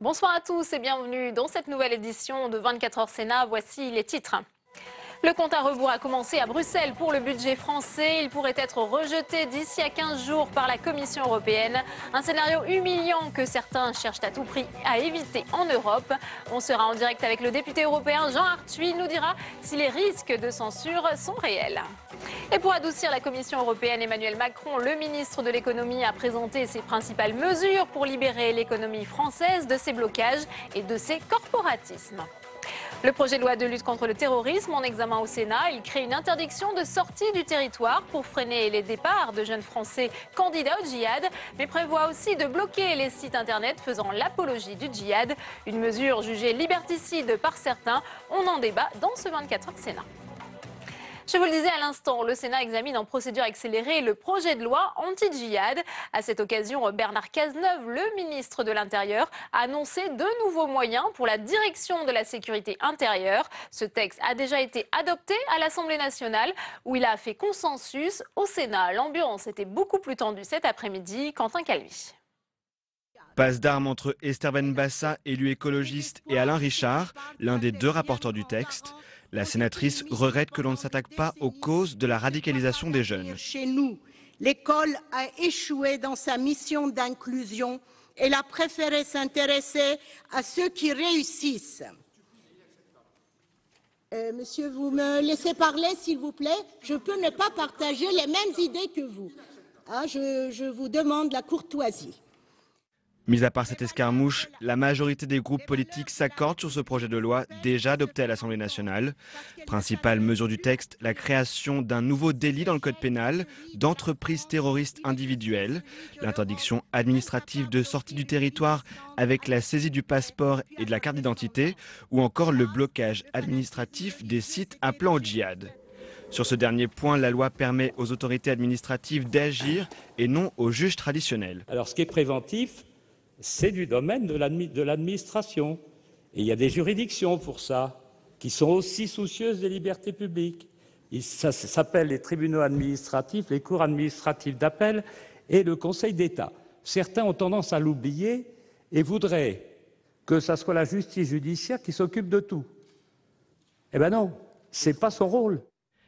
Bonsoir à tous et bienvenue dans cette nouvelle édition de 24 heures Sénat. Voici les titres. Le compte à rebours a commencé à Bruxelles pour le budget français. Il pourrait être rejeté d'ici à 15 jours par la Commission européenne. Un scénario humiliant que certains cherchent à tout prix à éviter en Europe. On sera en direct avec le député européen Jean Arthuis. Il nous dira si les risques de censure sont réels. Et pour adoucir la Commission européenne, Emmanuel Macron, le ministre de l'économie, a présenté ses principales mesures pour libérer l'économie française de ses blocages et de ses corporatismes. Le projet de loi de lutte contre le terrorisme en examen au Sénat, il crée une interdiction de sortie du territoire pour freiner les départs de jeunes Français candidats au djihad, mais prévoit aussi de bloquer les sites internet faisant l'apologie du djihad, une mesure jugée liberticide par certains. On en débat dans ce 24 heures Sénat. Je vous le disais à l'instant, le Sénat examine en procédure accélérée le projet de loi anti-djihad. À cette occasion, Bernard Cazeneuve, le ministre de l'Intérieur, a annoncé de nouveaux moyens pour la direction de la sécurité intérieure. Ce texte a déjà été adopté à l'Assemblée nationale où il a fait consensus. Au Sénat, l'ambiance était beaucoup plus tendue cet après-midi. Quentin Calvi. Passe d'armes entre Esther Benbassa, élu écologiste, et Alain Richard, l'un des deux rapporteurs du texte. La sénatrice regrette que l'on ne s'attaque pas aux causes de la radicalisation des jeunes. Chez nous, l'école a échoué dans sa mission d'inclusion. Elle a préféré s'intéresser à ceux qui réussissent. Monsieur, vous me laissez parler, s'il vous plaît. Je peux ne pas partager les mêmes idées que vous. Je vous demande la courtoisie. Mis à part cette escarmouche, la majorité des groupes politiques s'accordent sur ce projet de loi déjà adopté à l'Assemblée nationale. Principale mesure du texte, la création d'un nouveau délit dans le code pénal d'entreprise terroriste individuelle, l'interdiction administrative de sortie du territoire avec la saisie du passeport et de la carte d'identité, ou encore le blocage administratif des sites appelant au djihad. Sur ce dernier point, la loi permet aux autorités administratives d'agir et non aux juges traditionnels. Alors ce qui est préventif, c'est du domaine de l'administration. Et il y a des juridictions pour ça, qui sont aussi soucieuses des libertés publiques. Ça s'appelle les tribunaux administratifs, les cours administratives d'appel et le Conseil d'État. Certains ont tendance à l'oublier et voudraient que ce soit la justice judiciaire qui s'occupe de tout. Eh bien non, ce n'est pas son rôle.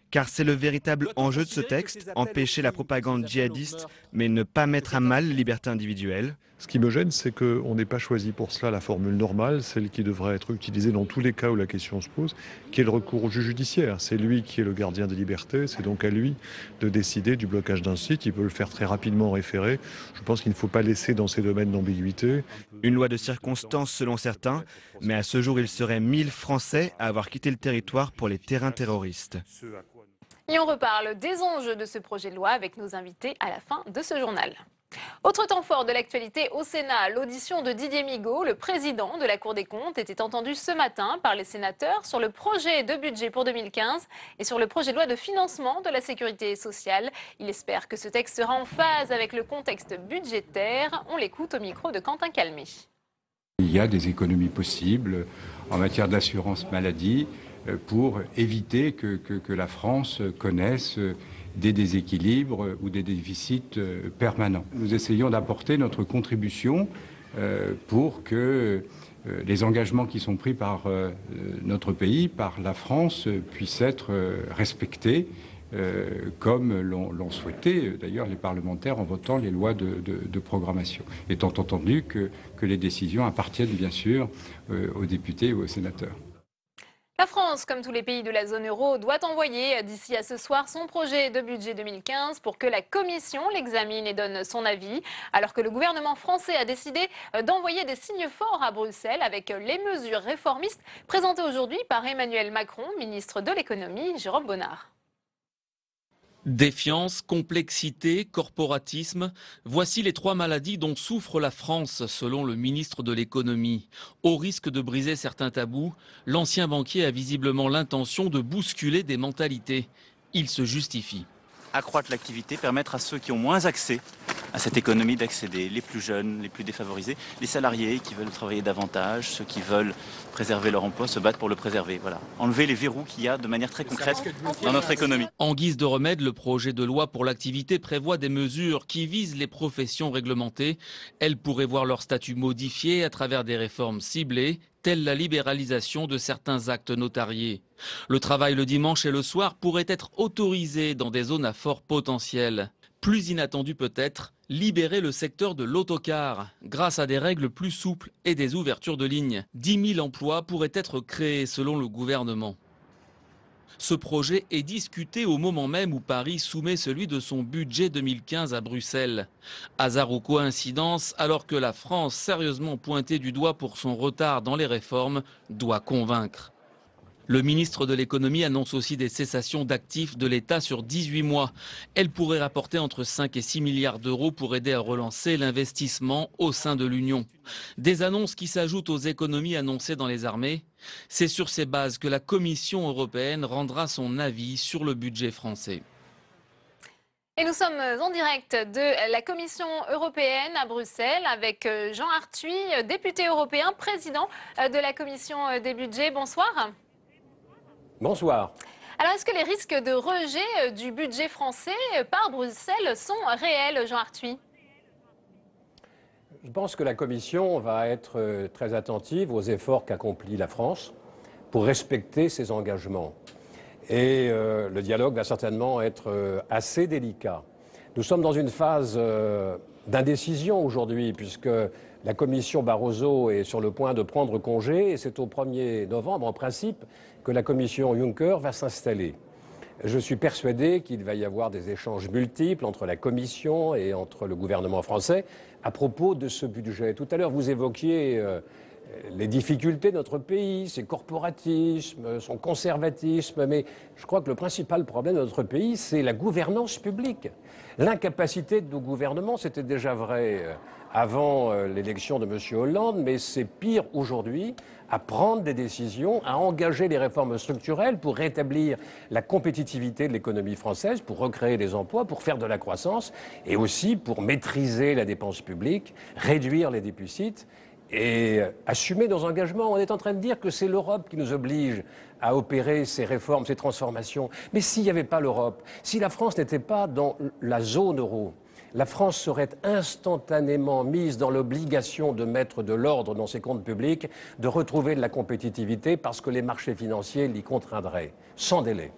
Car c'est le véritable enjeu de ce texte, empêcher la propagande djihadiste, mais ne pas mettre à mal les libertés individuelles. Ce qui me gêne, c'est qu'on n'ait pas choisi pour cela la formule normale, celle qui devrait être utilisée dans tous les cas où la question se pose, qui est le recours au juge judiciaire. C'est lui qui est le gardien des libertés, c'est donc à lui de décider du blocage d'un site. Il peut le faire très rapidement en référé. Je pense qu'il ne faut pas laisser dans ces domaines d'ambiguïté. Une loi de circonstance selon certains, mais à ce jour, il serait 1000 Français à avoir quitté le territoire pour les terrains terroristes. Et on reparle des enjeux de ce projet de loi avec nos invités à la fin de ce journal. Autre temps fort de l'actualité au Sénat, l'audition de Didier Migaud, le président de la Cour des comptes, était entendu ce matin par les sénateurs sur le projet de budget pour 2015 et sur le projet de loi de financement de la sécurité sociale. Il espère que ce texte sera en phase avec le contexte budgétaire. On l'écoute au micro de Quentin Calmi. Il y a des économies possibles en matière d'assurance maladie pour éviter que la France connaisse des déséquilibres ou des déficits permanents. Nous essayons d'apporter notre contribution pour que les engagements qui sont pris par notre pays, par la France, puissent être respectés comme l'ont souhaité d'ailleurs les parlementaires en votant les lois de programmation, étant entendu que les décisions appartiennent bien sûr aux députés et aux sénateurs. La France, comme tous les pays de la zone euro, doit envoyer d'ici à ce soir son projet de budget 2015 pour que la Commission l'examine et donne son avis, alors que le gouvernement français a décidé d'envoyer des signes forts à Bruxelles avec les mesures réformistes présentées aujourd'hui par Emmanuel Macron, ministre de l'économie, Jérôme Bonnard. Défiance, complexité, corporatisme, voici les trois maladies dont souffre la France, selon le ministre de l'économie. Au risque de briser certains tabous, l'ancien banquier a visiblement l'intention de bousculer des mentalités. Il se justifie. Accroître l'activité, permettre à ceux qui ont moins accès à cette économie d'accéder les plus jeunes, les plus défavorisés, les salariés qui veulent travailler davantage, ceux qui veulent préserver leur emploi, se battent pour le préserver. Voilà. Enlever les verrous qu'il y a de manière très concrète dans notre économie. En guise de remède, le projet de loi pour l'activité prévoit des mesures qui visent les professions réglementées. Elles pourraient voir leur statut modifié à travers des réformes ciblées, telle la libéralisation de certains actes notariés. Le travail le dimanche et le soir pourrait être autorisé dans des zones à fort potentiel. Plus inattendu peut-être, libérer le secteur de l'autocar. Grâce à des règles plus souples et des ouvertures de lignes, 10 000 emplois pourraient être créés selon le gouvernement. Ce projet est discuté au moment même où Paris soumet celui de son budget 2015 à Bruxelles. Hasard ou coïncidence, alors que la France, sérieusement pointée du doigt pour son retard dans les réformes, doit convaincre. Le ministre de l'économie annonce aussi des cessations d'actifs de l'État sur 18 mois. Elles pourraient rapporter entre 5 et 6 milliards d'euros pour aider à relancer l'investissement au sein de l'Union. Des annonces qui s'ajoutent aux économies annoncées dans les armées. C'est sur ces bases que la Commission européenne rendra son avis sur le budget français. Et nous sommes en direct de la Commission européenne à Bruxelles avec Jean Arthuis, député européen, président de la Commission des budgets. Bonsoir. Bonsoir. Alors, est-ce que les risques de rejet du budget français par Bruxelles sont réels, Jean Arthuis? Je pense que la Commission va être très attentive aux efforts qu'accomplit la France pour respecter ses engagements. Et le dialogue va certainement être assez délicat. Nous sommes dans une phase d'indécision aujourd'hui, puisque la Commission Barroso est sur le point de prendre congé, et c'est au 1er novembre, en principe, que la Commission Juncker va s'installer. Je suis persuadé qu'il va y avoir des échanges multiples entre la Commission et entre le gouvernement français à propos de ce budget. Tout à l'heure, vous évoquiez les difficultés de notre pays, ses corporatismes, son conservatisme, mais je crois que le principal problème de notre pays, c'est la gouvernance publique. L'incapacité de nos gouvernements, c'était déjà vrai avant l'élection de M. Hollande, mais c'est pire aujourd'hui, à prendre des décisions, à engager les réformes structurelles pour rétablir la compétitivité de l'économie française, pour recréer des emplois, pour faire de la croissance, et aussi pour maîtriser la dépense publique, réduire les déficits et assumer nos engagements. On est en train de dire que c'est l'Europe qui nous oblige à opérer ces réformes, ces transformations. Mais s'il n'y avait pas l'Europe, si la France n'était pas dans la zone euro, la France serait instantanément mise dans l'obligation de mettre de l'ordre dans ses comptes publics, de retrouver de la compétitivité parce que les marchés financiers l'y contraindraient, sans délai.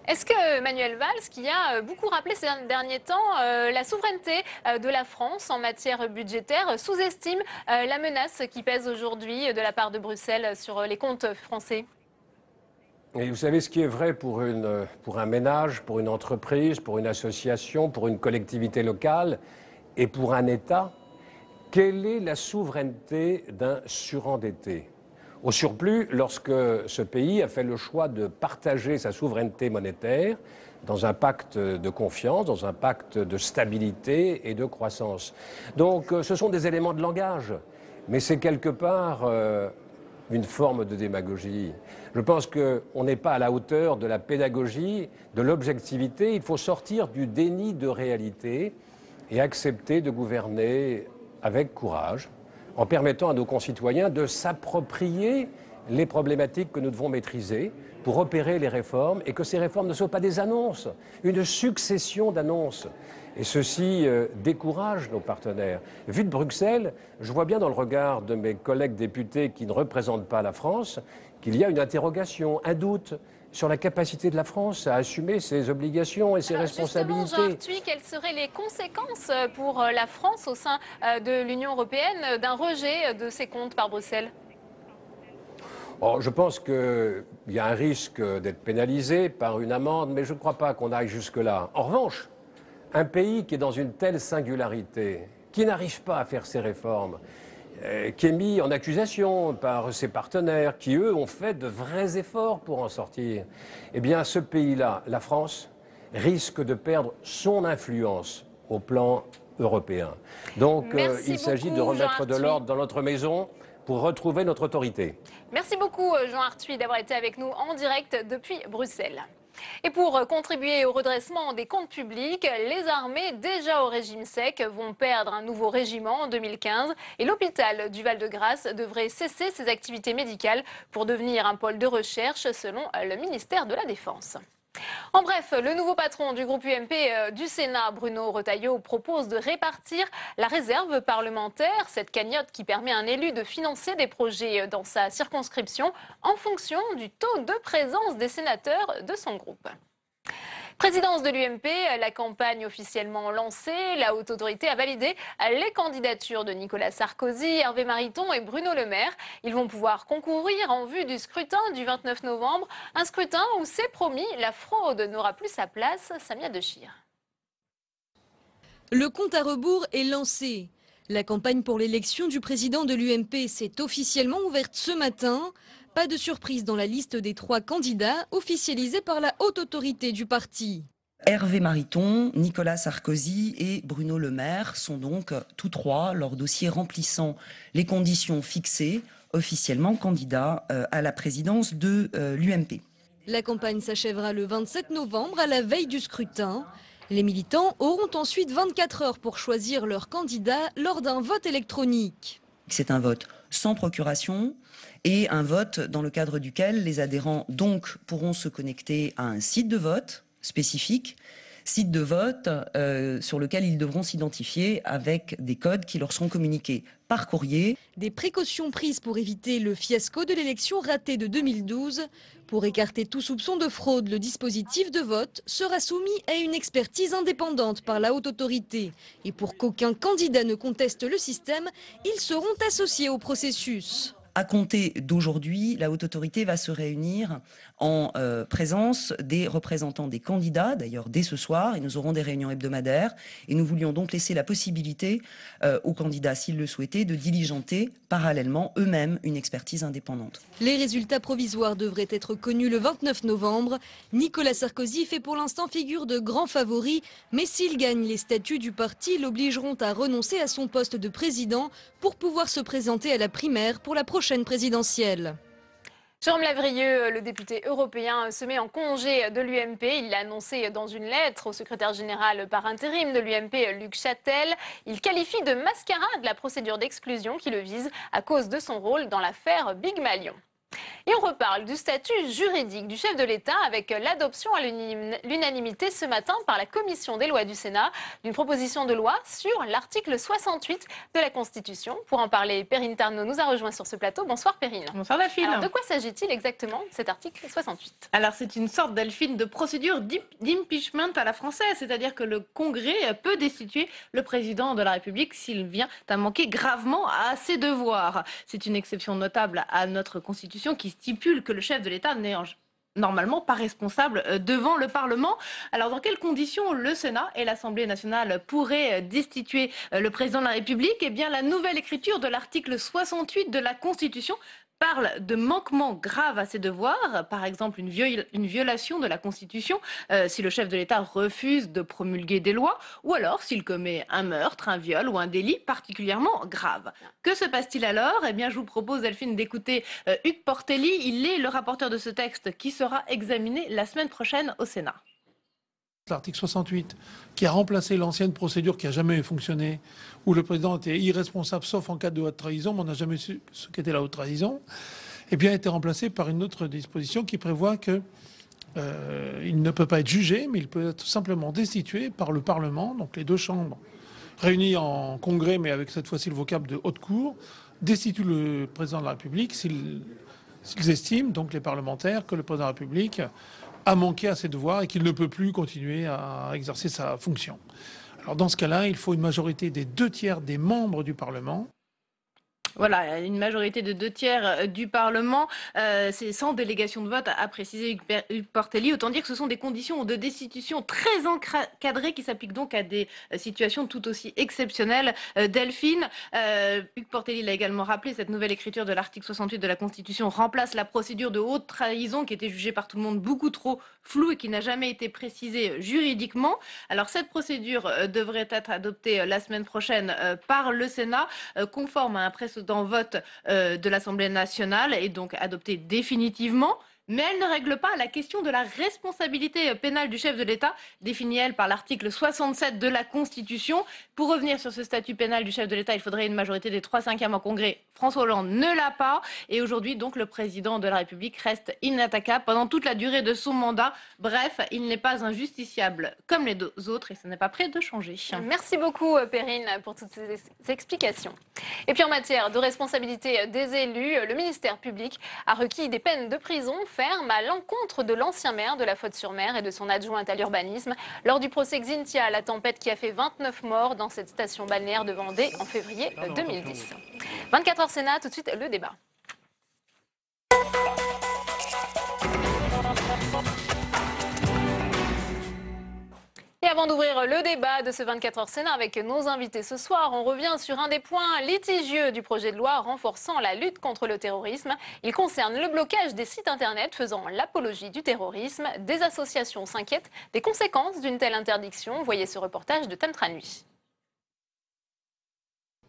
Est-ce que Manuel Valls, qui a beaucoup rappelé ces derniers temps la souveraineté de la France en matière budgétaire, sous-estime la menace qui pèse aujourd'hui de la part de Bruxelles sur les comptes français? Et vous savez, ce qui est vrai pour un ménage, pour une entreprise, pour une association, pour une collectivité locale et pour un État, quelle est la souveraineté d'un surendetté? Au surplus, lorsque ce pays a fait le choix de partager sa souveraineté monétaire dans un pacte de confiance, dans un pacte de stabilité et de croissance. Donc ce sont des éléments de langage, mais c'est quelque part une forme de démagogie. Je pense qu'on n'est pas à la hauteur de la pédagogie, de l'objectivité. Il faut sortir du déni de réalité et accepter de gouverner avec courage, en permettant à nos concitoyens de s'approprier les problématiques que nous devons maîtriser pour opérer les réformes, et que ces réformes ne soient pas des annonces, une succession d'annonces. Et ceci décourage nos partenaires. Vu de Bruxelles, je vois bien dans le regard de mes collègues députés qui ne représentent pas la France qu'il y a une interrogation, un doute sur la capacité de la France à assumer ses obligations et ses responsabilités. Justement, Jean Arthuis, quelles seraient les conséquences pour la France au sein de l'Union européenne d'un rejet de ses comptes par Bruxelles? Je pense qu'il y a un risque d'être pénalisé par une amende, mais je ne crois pas qu'on aille jusque-là. En revanche, un pays qui est dans une telle singularité, qui n'arrive pas à faire ses réformes, qui est mis en accusation par ses partenaires, qui, eux, ont fait de vrais efforts pour en sortir, eh bien, ce pays-là, la France, risque de perdre son influence au plan européen. Donc, il s'agit de remettre de l'ordre dans notre maison pour retrouver notre autorité. Merci beaucoup, Jean Arthuis, d'avoir été avec nous en direct depuis Bruxelles. Et pour contribuer au redressement des comptes publics, les armées déjà au régime sec vont perdre un nouveau régiment en 2015 et l'hôpital du Val-de-Grâce devrait cesser ses activités médicales pour devenir un pôle de recherche selon le ministère de la Défense. En bref, le nouveau patron du groupe UMP du Sénat, Bruno Retailleau, propose de répartir la réserve parlementaire, cette cagnotte qui permet à un élu de financer des projets dans sa circonscription en fonction du taux de présence des sénateurs de son groupe. Présidence de l'UMP, la campagne officiellement lancée, la haute autorité a validé les candidatures de Nicolas Sarkozy, Hervé Mariton et Bruno Le Maire. Ils vont pouvoir concourir en vue du scrutin du 29 novembre, un scrutin où c'est promis, la fraude n'aura plus sa place. Samia Dechir. Le compte à rebours est lancé. La campagne pour l'élection du président de l'UMP s'est officiellement ouverte ce matin. Pas de surprise dans la liste des 3 candidats officialisés par la haute autorité du parti. Hervé Mariton, Nicolas Sarkozy et Bruno Le Maire sont donc tous 3, leur dossier remplissant les conditions fixées, officiellement candidats à la présidence de l'UMP. La campagne s'achèvera le 27 novembre à la veille du scrutin. Les militants auront ensuite 24 heures pour choisir leur candidat lors d'un vote électronique. C'est un vote sans procuration et un vote dans le cadre duquel les adhérents donc pourront se connecter à un site de vote spécifique, site de vote sur lequel ils devront s'identifier avec des codes qui leur seront communiqués par courrier. Des précautions prises pour éviter le fiasco de l'élection ratée de 2012. Pour écarter tout soupçon de fraude, le dispositif de vote sera soumis à une expertise indépendante par la haute autorité. Et pour qu'aucun candidat ne conteste le système, ils seront associés au processus. À compter d'aujourd'hui, la haute autorité va se réunir en présence des représentants des candidats, d'ailleurs dès ce soir, et nous aurons des réunions hebdomadaires. Et nous voulions donc laisser la possibilité aux candidats, s'ils le souhaitaient, de diligenter parallèlement eux-mêmes une expertise indépendante. Les résultats provisoires devraient être connus le 29 novembre. Nicolas Sarkozy fait pour l'instant figure de grand favori, mais s'il gagne, les statuts du parti l'obligeront à renoncer à son poste de président pour pouvoir se présenter à la primaire pour la prochaine présidentielle. Jérôme Lavrieux, le député européen, se met en congé de l'UMP. Il l'a annoncé dans une lettre au secrétaire général par intérim de l'UMP, Luc Châtel. Il qualifie de mascarade la procédure d'exclusion qui le vise à cause de son rôle dans l'affaire Big Malion. Et on reparle du statut juridique du chef de l'État avec l'adoption à l'unanimité ce matin par la commission des lois du Sénat d'une proposition de loi sur l'article 68 de la Constitution. Pour en parler, Perrine Tarnot nous a rejoint sur ce plateau. Bonsoir Perrine. Bonsoir Delphine. Alors de quoi s'agit-il exactement, cet article 68 ? Alors c'est une sorte, Delphine, de procédure d'impeachment à la française, c'est-à-dire que le Congrès peut destituer le président de la République s'il vient à manquer gravement à ses devoirs. C'est une exception notable à notre Constitution qui stipule que le chef de l'État n'est normalement pas responsable devant le Parlement. Alors dans quelles conditions le Sénat et l'Assemblée nationale pourraient destituer le président de la République ? Eh bien la nouvelle écriture de l'article 68 de la Constitution parle de manquements graves à ses devoirs, par exemple une violation de la Constitution si le chef de l'État refuse de promulguer des lois, ou alors s'il commet un meurtre, un viol ou un délit particulièrement grave. Que se passe-t-il alors ? Eh bien, je vous propose, Delphine, d'écouter Hugues Portelli. Il est le rapporteur de ce texte qui sera examiné la semaine prochaine au Sénat. L'article 68, qui a remplacé l'ancienne procédure qui n'a jamais fonctionné, où le président était irresponsable sauf en cas de haute trahison, mais on n'a jamais su ce qu'était la haute trahison, et bien a été remplacé par une autre disposition qui prévoit qu'il ne peut pas être jugé, mais il peut être simplement destitué par le Parlement, donc les deux chambres réunies en congrès, mais avec cette fois-ci le vocable de haute cour, destituent le président de la République s'ils estiment, donc les parlementaires, que le président de la République a manqué à ses devoirs et qu'il ne peut plus continuer à exercer sa fonction. Alors dans ce cas-là, il faut une majorité des 2/3 des membres du Parlement. Voilà, une majorité de 2/3 du Parlement, c'est sans délégation de vote, a précisé Hugues Portelli. Autant dire que ce sont des conditions de destitution très encadrées qui s'appliquent donc à des situations tout aussi exceptionnelles. Delphine, Hugues Portelli l'a également rappelé, cette nouvelle écriture de l'article 68 de la Constitution remplace la procédure de haute trahison qui était jugée par tout le monde beaucoup trop floue et qui n'a jamais été précisée juridiquement. Alors cette procédure devrait être adoptée la semaine prochaine par le Sénat, conforme à un précédent vote de l'Assemblée nationale et donc adopté définitivement. mais elle ne règle pas la question de la responsabilité pénale du chef de l'État, définie elle par l'article 67 de la Constitution. Pour revenir sur ce statut pénal du chef de l'État, il faudrait une majorité des 3/5 en Congrès. François Hollande ne l'a pas et aujourd'hui donc le président de la République reste inattaquable pendant toute la durée de son mandat. Bref, il n'est pas injusticiable comme les deux autres et ce n'est pas prêt de changer. Merci beaucoup Perrine pour toutes ces explications. Et puis en matière de responsabilité des élus, le ministère public a requis des peines de prison ferme à l'encontre de l'ancien maire de la Faute-sur-Mer et de son adjointe à l'urbanisme lors du procès Xynthia, la tempête qui a fait 29 morts dans cette station balnéaire de Vendée en février 2010. 24 heures Sénat, tout de suite le débat. Et avant d'ouvrir le débat de ce 24 heures Sénat avec nos invités ce soir, on revient sur un des points litigieux du projet de loi renforçant la lutte contre le terrorisme. Il concerne le blocage des sites internet faisant l'apologie du terrorisme. Des associations s'inquiètent des conséquences d'une telle interdiction. Voyez ce reportage de Tamtra Nuit.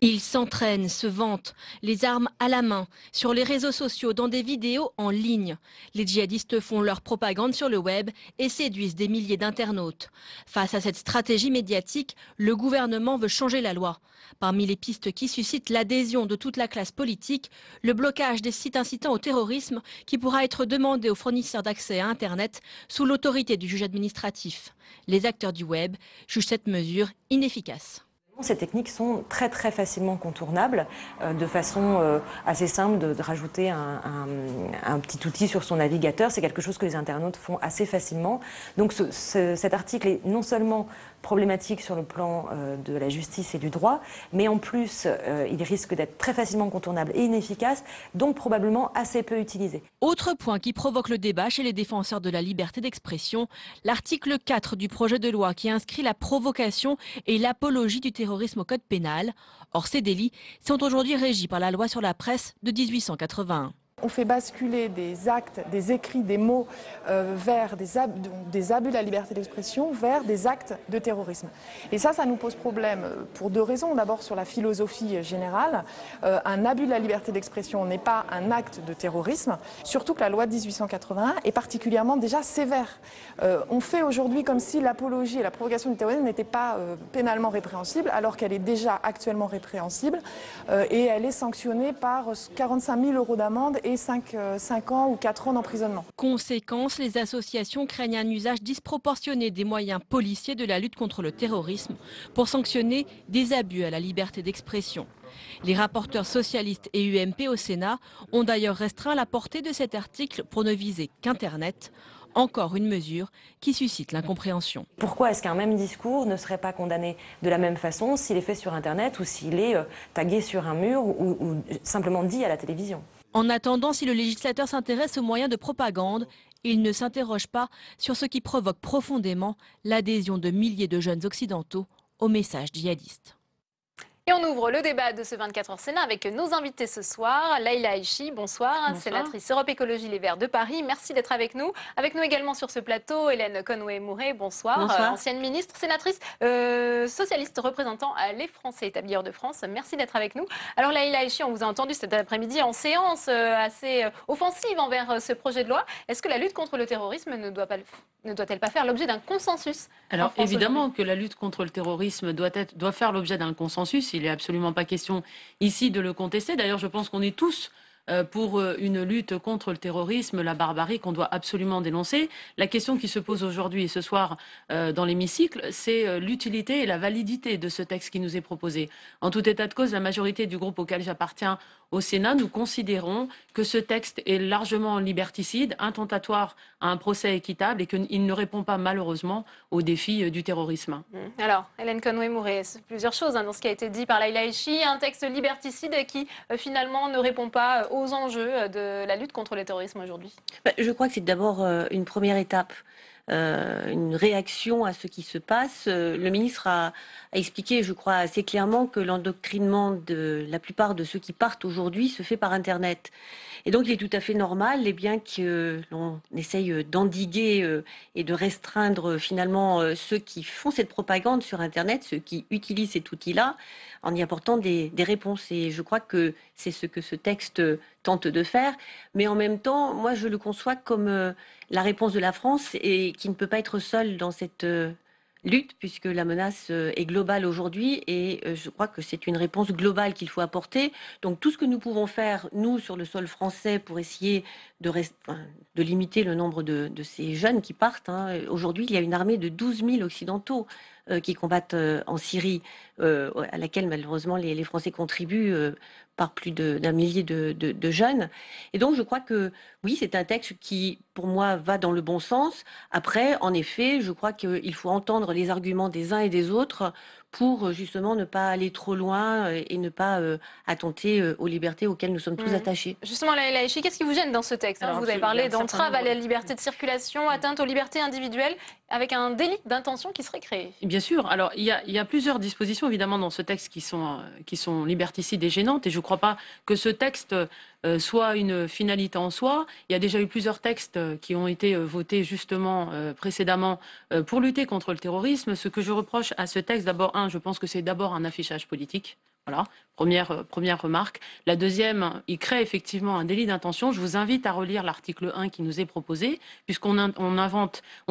Ils s'entraînent, se vantent, les armes à la main, sur les réseaux sociaux, dans des vidéos en ligne. Les djihadistes font leur propagande sur le web et séduisent des milliers d'internautes. Face à cette stratégie médiatique, le gouvernement veut changer la loi. Parmi les pistes qui suscitent l'adhésion de toute la classe politique, le blocage des sites incitant au terrorisme qui pourra être demandé aux fournisseurs d'accès à Internet sous l'autorité du juge administratif. Les acteurs du web jugent cette mesure inefficace. Ces techniques sont très facilement contournables de façon assez simple de rajouter un petit outil sur son navigateur. C'est quelque chose que les internautes font assez facilement. Donc cet article est non seulement problématique sur le plan de la justice et du droit, mais en plus il risque d'être très facilement contournable et inefficace, donc probablement assez peu utilisé. Autre point qui provoque le débat chez les défenseurs de la liberté d'expression, l'article 4 du projet de loi qui inscrit la provocation et l'apologie du terrorisme au code pénal. Or, ces délits sont aujourd'hui régis par la loi sur la presse de 1881. On fait basculer des actes, des écrits, des mots vers des abus de la liberté d'expression, vers des actes de terrorisme. Et ça nous pose problème pour deux raisons. D'abord sur la philosophie générale. Un abus de la liberté d'expression n'est pas un acte de terrorisme, surtout que la loi de 1881 est particulièrement déjà sévère. On fait aujourd'hui comme si l'apologie et la provocation du terrorisme n'étaient pas pénalement répréhensibles, alors qu'elle est déjà actuellement répréhensible et elle est sanctionnée par 45 000 € d'amende et 5 ans ou 4 ans d'emprisonnement. Conséquence, les associations craignent un usage disproportionné des moyens policiers de la lutte contre le terrorisme pour sanctionner des abus à la liberté d'expression. Les rapporteurs socialistes et UMP au Sénat ont d'ailleurs restreint la portée de cet article pour ne viser qu'Internet. Encore une mesure qui suscite l'incompréhension. Pourquoi est-ce qu'un même discours ne serait pas condamné de la même façon s'il est fait sur Internet ou s'il est tagué sur un mur ou simplement dit à la télévision ? En attendant, si le législateur s'intéresse aux moyens de propagande, il ne s'interroge pas sur ce qui provoque profondément l'adhésion de milliers de jeunes occidentaux au message djihadiste. Et on ouvre le débat de ce 24 heures Sénat avec nos invités ce soir. Leïla Aïchi, bonsoir, sénatrice Europe Écologie Les Verts de Paris. Merci d'être avec nous. Avec nous également sur ce plateau, Hélène Conway-Mouret, bonsoir. Ancienne ministre, sénatrice socialiste représentant les Français établis hors de France. Merci d'être avec nous. Alors Leïla Aïchi, on vous a entendu cet après-midi en séance assez offensive envers ce projet de loi. Est-ce que la lutte contre le terrorisme ne doit-elle pas faire l'objet d'un consensus? Alors évidemment que la lutte contre le terrorisme doit faire l'objet d'un consensus. Il n'est absolument pas question ici de le contester. D'ailleurs, je pense qu'on est tous pour une lutte contre le terrorisme, la barbarie qu'on doit absolument dénoncer. La question qui se pose aujourd'hui et ce soir dans l'hémicycle, c'est l'utilité et la validité de ce texte qui nous est proposé. En tout état de cause, la majorité du groupe auquel j'appartiens au Sénat, nous considérons que ce texte est largement liberticide, intentatoire à un procès équitable et qu'il ne répond pas malheureusement aux défis du terrorisme. Alors, Hélène Conway-Mouret, plusieurs choses dans ce qui a été dit par Leïla Aïchi. Un texte liberticide qui finalement ne répond pas aux enjeux de la lutte contre le terrorisme aujourd'hui. Je crois que c'est d'abord une première étape. Une réaction à ce qui se passe. Le ministre a expliqué, je crois, assez clairement que l'endoctrinement de la plupart de ceux qui partent aujourd'hui se fait par Internet. Et donc, il est tout à fait normal bien que l'on essaye d'endiguer et de restreindre finalement ceux qui font cette propagande sur Internet, ceux qui utilisent cet outil-là, en y apportant des réponses. Et je crois que c'est ce que ce texte tente de faire. Mais en même temps, moi, je le conçois comme la réponse de la France et qui ne peut pas être seule dans cette lutte, puisque la menace est globale aujourd'hui et je crois que c'est une réponse globale qu'il faut apporter. Donc tout ce que nous pouvons faire, nous, sur le sol français, pour essayer de limiter le nombre de ces jeunes qui partent. Aujourd'hui, il y a une armée de 12 000 occidentaux qui combattent en Syrie, à laquelle malheureusement les Français contribuent par plus d'un millier de jeunes. Et donc je crois que oui, c'est un texte qui, pour moi, va dans le bon sens. Après, en effet, je crois qu'il faut entendre les arguments des uns et des autres pour justement ne pas aller trop loin et ne pas attenter aux libertés auxquelles nous sommes tous attachés. Justement, Laïla Haïchi, qu'est-ce qui vous gêne dans ce texte? Vous avez parlé d'entrave à la liberté de circulation, atteinte aux libertés individuelles, avec un délit d'intention qui serait créé. Bien sûr. Alors, il y a plusieurs dispositions, évidemment, dans ce texte qui sont liberticides et gênantes. Et je ne crois pas que ce texte soit une finalité en soi. Il y a déjà eu plusieurs textes qui ont été votés justement précédemment pour lutter contre le terrorisme. Ce que je reproche à ce texte, d'abord, je pense que c'est d'abord un affichage politique. Voilà, première remarque. La deuxième, il crée effectivement un délit d'intention. Je vous invite à relire l'article 1 qui nous est proposé, puisqu'on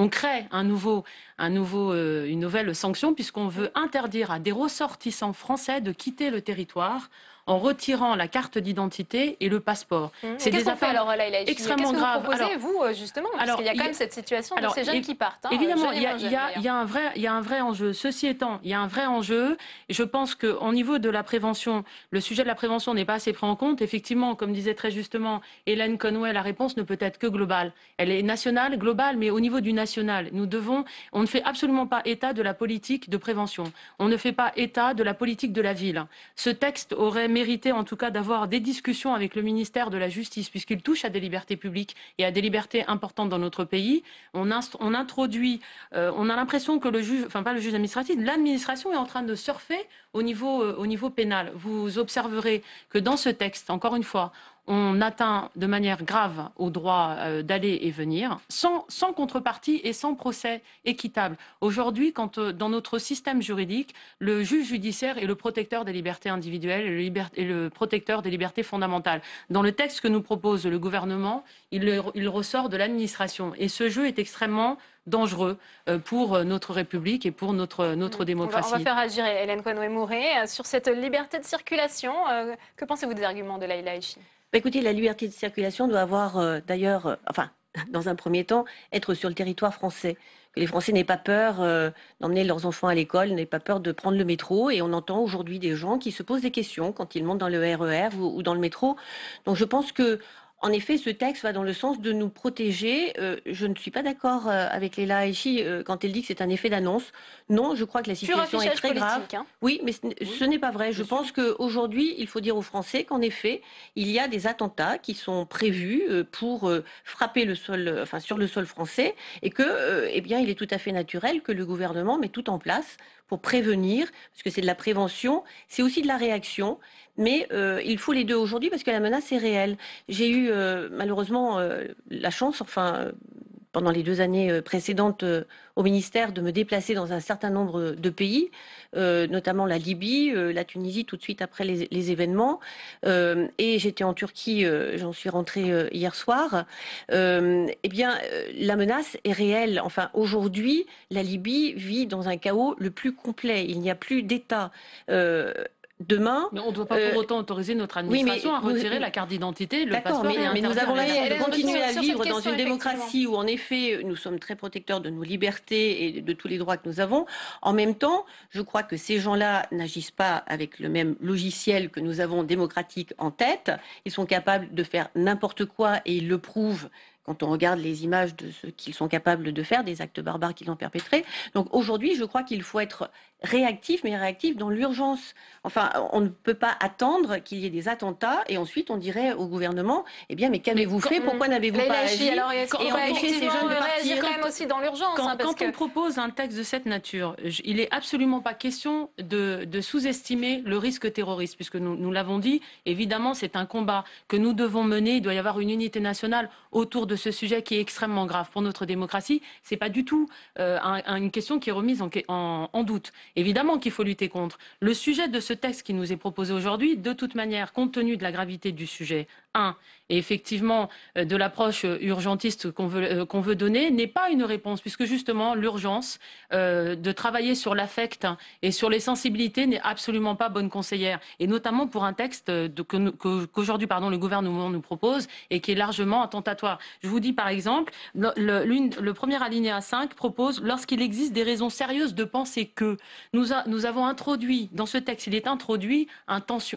crée une nouvelle sanction, puisqu'on veut interdire à des ressortissants français de quitter le territoire en retirant la carte d'identité et le passeport. C'est des affaires alors, Laïla Haïchi, extrêmement graves. Qu'est-ce que vous proposez, vous, justement, parce qu'il y a quand même cette situation de ces jeunes qui partent. Évidemment, il y a un vrai enjeu. Ceci étant, il y a un vrai enjeu. Et je pense qu'au niveau de la prévention, le sujet de la prévention n'est pas assez pris en compte. Effectivement, comme disait très justement Hélène Conway, la réponse ne peut être que globale. Elle est nationale, globale, mais au niveau du national, on ne fait absolument pas état de la politique de prévention. On ne fait pas état de la politique de la ville. Ce texte aurait mérité en tout cas d'avoir des discussions avec le ministère de la Justice, puisqu'il touche à des libertés publiques et à des libertés importantes dans notre pays. On introduit, on a l'impression que le juge, enfin pas le juge administratif, l'administration est en train de surfer au niveau pénal. Vous observerez que dans ce texte, encore une fois, on atteint de manière grave au droit d'aller et venir, sans contrepartie et sans procès équitable. Aujourd'hui, quand dans notre système juridique, le juge judiciaire est le protecteur des libertés individuelles et le protecteur des libertés fondamentales. Dans le texte que nous propose le gouvernement, il ressort de l'administration. Et ce jeu est extrêmement dangereux pour notre République et pour notre démocratie. On va faire agir Hélène Conway-Mouret sur cette liberté de circulation. Que pensez-vous des arguments de Laïla Haïchi? Écoutez, la liberté de circulation doit avoir d'ailleurs, dans un premier temps, être sur le territoire français. Que les Français n'aient pas peur d'emmener leurs enfants à l'école, n'aient pas peur de prendre le métro. Et on entend aujourd'hui des gens qui se posent des questions quand ils montent dans le RER ou dans le métro. Donc je pense que, en effet, ce texte va dans le sens de nous protéger. Je ne suis pas d'accord avec Laïla Haïchi quand elle dit que c'est un effet d'annonce. Non, je crois que la situation est très grave. Oui, mais ce n'est pas vrai. Je pense qu'aujourd'hui, il faut dire aux Français qu'en effet, il y a des attentats qui sont prévus pour frapper sur le sol français et que, eh bien, il est tout à fait naturel que le gouvernement mette tout en place pour prévenir, parce que c'est de la prévention, c'est aussi de la réaction, mais il faut les deux aujourd'hui parce que la menace est réelle. J'ai eu malheureusement la chance, pendant les 2 années précédentes au ministère, de me déplacer dans un certain nombre de pays, notamment la Libye, la Tunisie, tout de suite après les événements. Et j'étais en Turquie, j'en suis rentrée hier soir. Eh bien, la menace est réelle. Enfin, aujourd'hui, la Libye vit dans un chaos le plus complet. Il n'y a plus d'État. Demain, mais on ne doit pas pour autant autoriser notre administration à retirer la carte d'identité, le passeport. Mais nous avons la chance de continuer à vivre dans une démocratie où, en effet, nous sommes très protecteurs de nos libertés et de tous les droits que nous avons. En même temps, je crois que ces gens-là n'agissent pas avec le même logiciel que nous avons démocratique en tête. Ils sont capables de faire n'importe quoi et ils le prouvent quand on regarde les images de ce qu'ils sont capables de faire, des actes barbares qu'ils ont perpétrés. Donc aujourd'hui, je crois qu'il faut être réactif, mais réactif dans l'urgence. Enfin, on ne peut pas attendre qu'il y ait des attentats et ensuite on dirait au gouvernement, eh bien, mais qu'avez-vous fait? Pourquoi n'avez-vous pas agi et empêché ces jeunes de partir? Quand même aussi dans l'urgence. Quand on propose un texte de cette nature, il n'est absolument pas question de sous-estimer le risque terroriste, puisque nous l'avons dit, évidemment, c'est un combat que nous devons mener. Il doit y avoir une unité nationale autour de de ce sujet qui est extrêmement grave pour notre démocratie. C'est pas du tout une question qui est remise en doute. Évidemment qu'il faut lutter contre. Le sujet de ce texte qui nous est proposé aujourd'hui, de toute manière, compte tenu de la gravité du sujet, et effectivement de l'approche urgentiste qu'on veut donner, n'est pas une réponse, puisque justement l'urgence de travailler sur l'affect et sur les sensibilités n'est absolument pas bonne conseillère, et notamment pour un texte qu'aujourd'hui le gouvernement nous propose et qui est largement attentatoire. Je vous dis par exemple, le premier alinéa 5 propose, lorsqu'il existe des raisons sérieuses de penser que nous avons introduit dans ce texte, il est introduit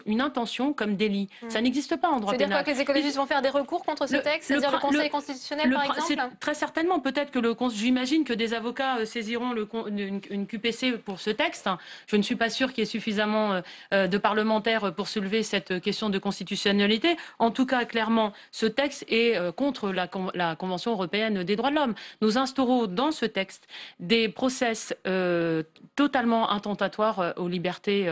une intention comme délit. Ça n'existe pas en droit pénal. C'est-à-dire que les écologistes vont faire des recours contre ce texte, c'est-à-dire le Conseil constitutionnel par exemple? Très certainement, peut-être que j'imagine que des avocats saisiront une QPC pour ce texte. Je ne suis pas sûre qu'il y ait suffisamment de parlementaires pour soulever cette question de constitutionnalité. En tout cas, clairement, ce texte est contre la Convention européenne des droits de l'homme. Nous instaurons dans ce texte des process totalement attentatoires aux libertés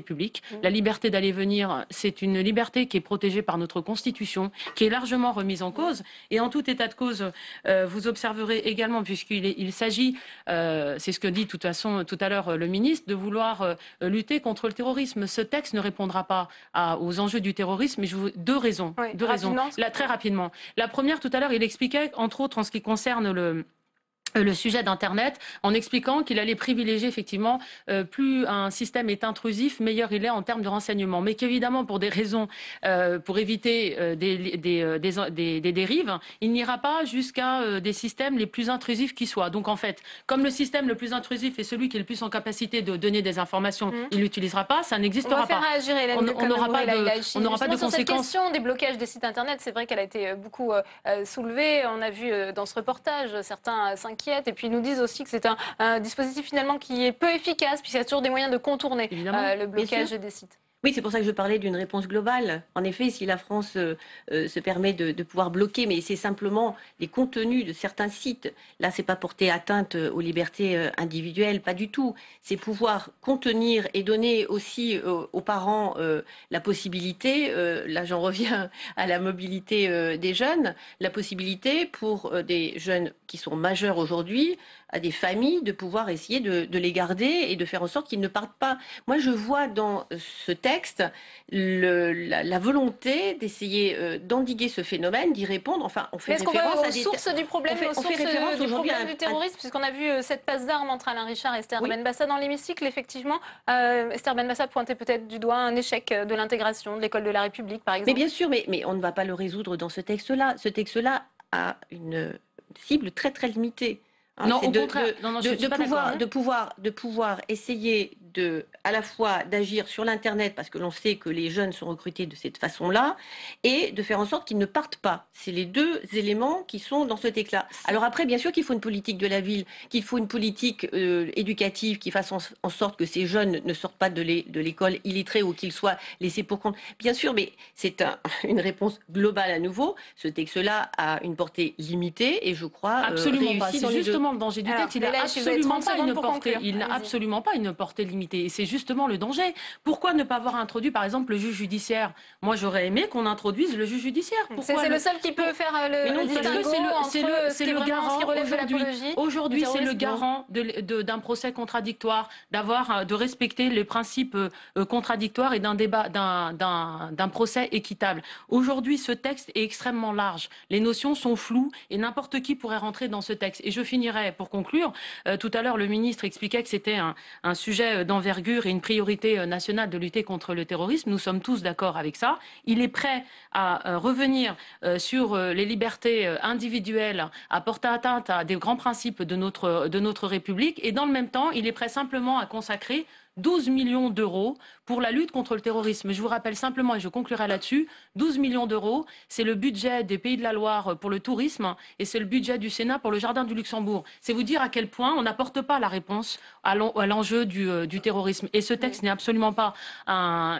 publiques. La liberté d'aller venir, c'est une liberté qui est protégée par notre Constitution, qui est largement remise en cause. Et en tout état de cause, vous observerez également, puisqu'il s'agit, c'est ce que dit de toute façon tout à l'heure le ministre, de vouloir lutter contre le terrorisme. Ce texte ne répondra pas aux enjeux du terrorisme, mais deux raisons. Très rapidement. La première, tout à l'heure, il expliquait, entre autres en ce qui concerne le sujet d'Internet, en expliquant qu'il allait privilégier effectivement plus un système est intrusif, meilleur il est en termes de renseignement. Mais qu'évidemment, pour des raisons, pour éviter des dérives, il n'ira pas jusqu'à des systèmes les plus intrusifs qui soient. Donc en fait, comme le système le plus intrusif est celui qui est le plus en capacité de donner des informations, il l'utilisera pas, ça n'existera pas. On va faire réagir Hélène on n'aura pas de conséquences. Cette question des blocages des sites Internet, c'est vrai qu'elle a été beaucoup soulevée. On a vu dans ce reportage, certains s'inquiètent et puis nous disent aussi que c'est un dispositif finalement qui est peu efficace puisqu'il y a toujours des moyens de contourner le blocage des sites. Oui, c'est pour ça que je parlais d'une réponse globale. En effet, si la France se permet de pouvoir bloquer, mais c'est simplement les contenus de certains sites. Là, c'est pas porter atteinte aux libertés individuelles, pas du tout. C'est pouvoir contenir et donner aussi aux parents la possibilité, là j'en reviens à la mobilité des jeunes, la possibilité pour des jeunes qui sont majeurs aujourd'hui, à des familles, de pouvoir essayer de les garder et de faire en sorte qu'ils ne partent pas. Moi, je vois dans ce texte la volonté d'essayer d'endiguer ce phénomène, d'y répondre. Enfin, on fait référence à des sources du problème, aux sources du problème du terrorisme, puisqu'on a vu cette passe d'armes entre Alain Richard et Esther Benbassa dans l'hémicycle. Effectivement, Esther Benbassa pointait peut-être du doigt un échec de l'intégration de l'école de la République, par exemple. Mais bien sûr, mais on ne va pas le résoudre dans ce texte-là. Ce texte-là a une cible très très limitée. Non, au contraire. De pouvoir essayer à la fois d'agir sur l'Internet, parce que l'on sait que les jeunes sont recrutés de cette façon-là, et de faire en sorte qu'ils ne partent pas. C'est les deux éléments qui sont dans ce texte-là. Alors après, bien sûr qu'il faut une politique de la ville, qu'il faut une politique éducative qui fasse en sorte que ces jeunes ne sortent pas de l'école illettrés ou qu'ils soient laissés pour compte. Bien sûr, mais c'est une réponse globale à nouveau. Ce texte-là a une portée limitée et je crois absolument pas. C'est justement le danger du texte. Il n'a absolument pas une portée limitée. Et c'est justement le danger. Pourquoi ne pas avoir introduit, par exemple, le juge judiciaire? Moi, j'aurais aimé qu'on introduise le juge judiciaire. C'est le seul qui peut faire le distinguo entre ce qui relève de l'apologie. Aujourd'hui, c'est le garant d'un procès contradictoire, de respecter les principes contradictoires et d'un débat, d'un procès équitable. Aujourd'hui, ce texte est extrêmement large. Les notions sont floues et n'importe qui pourrait rentrer dans ce texte. Et je finirai pour conclure. Tout à l'heure, le ministre expliquait que c'était un sujet d'envergure et une priorité nationale de lutter contre le terrorisme. Nous sommes tous d'accord avec ça. Il est prêt à revenir sur les libertés individuelles, à porter atteinte à des grands principes de notre République. Et dans le même temps, il est prêt simplement à consacrer 12 millions d'euros pour la lutte contre le terrorisme. Je vous rappelle simplement, et je conclurai là-dessus, 12 millions d'euros, c'est le budget des Pays de la Loire pour le tourisme et c'est le budget du Sénat pour le Jardin du Luxembourg. C'est vous dire à quel point on n'apporte pas la réponse à l'enjeu du terrorisme. Et ce texte n'est absolument pas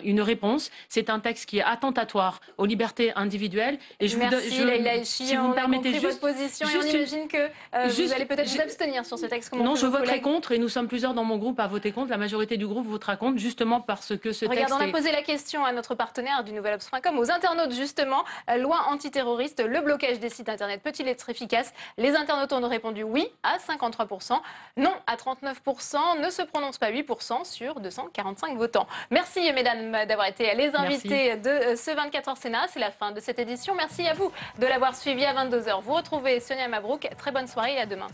une réponse, c'est un texte qui est attentatoire aux libertés individuelles. Et si vous me permettez juste... position et on imagine que vous allez peut-être vous abstenir sur ce texte. Non, je voterai contre et nous sommes plusieurs dans mon groupe à voter contre. La majorité du du groupe Votre Raconte, justement parce que ce texte on a posé la question à notre partenaire du nouvelobs.com, aux internautes justement. Loi antiterroriste, le blocage des sites internet peut-il être efficace? Les internautes ont répondu oui à 53%, non à 39%, ne se prononce pas 8% sur 245 votants. Merci mesdames d'avoir été les invités de ce 24h Sénat. C'est la fin de cette édition. Merci à vous de l'avoir suivi à 22h. Vous retrouvez Sonia Mabrouk. Très bonne soirée et à demain.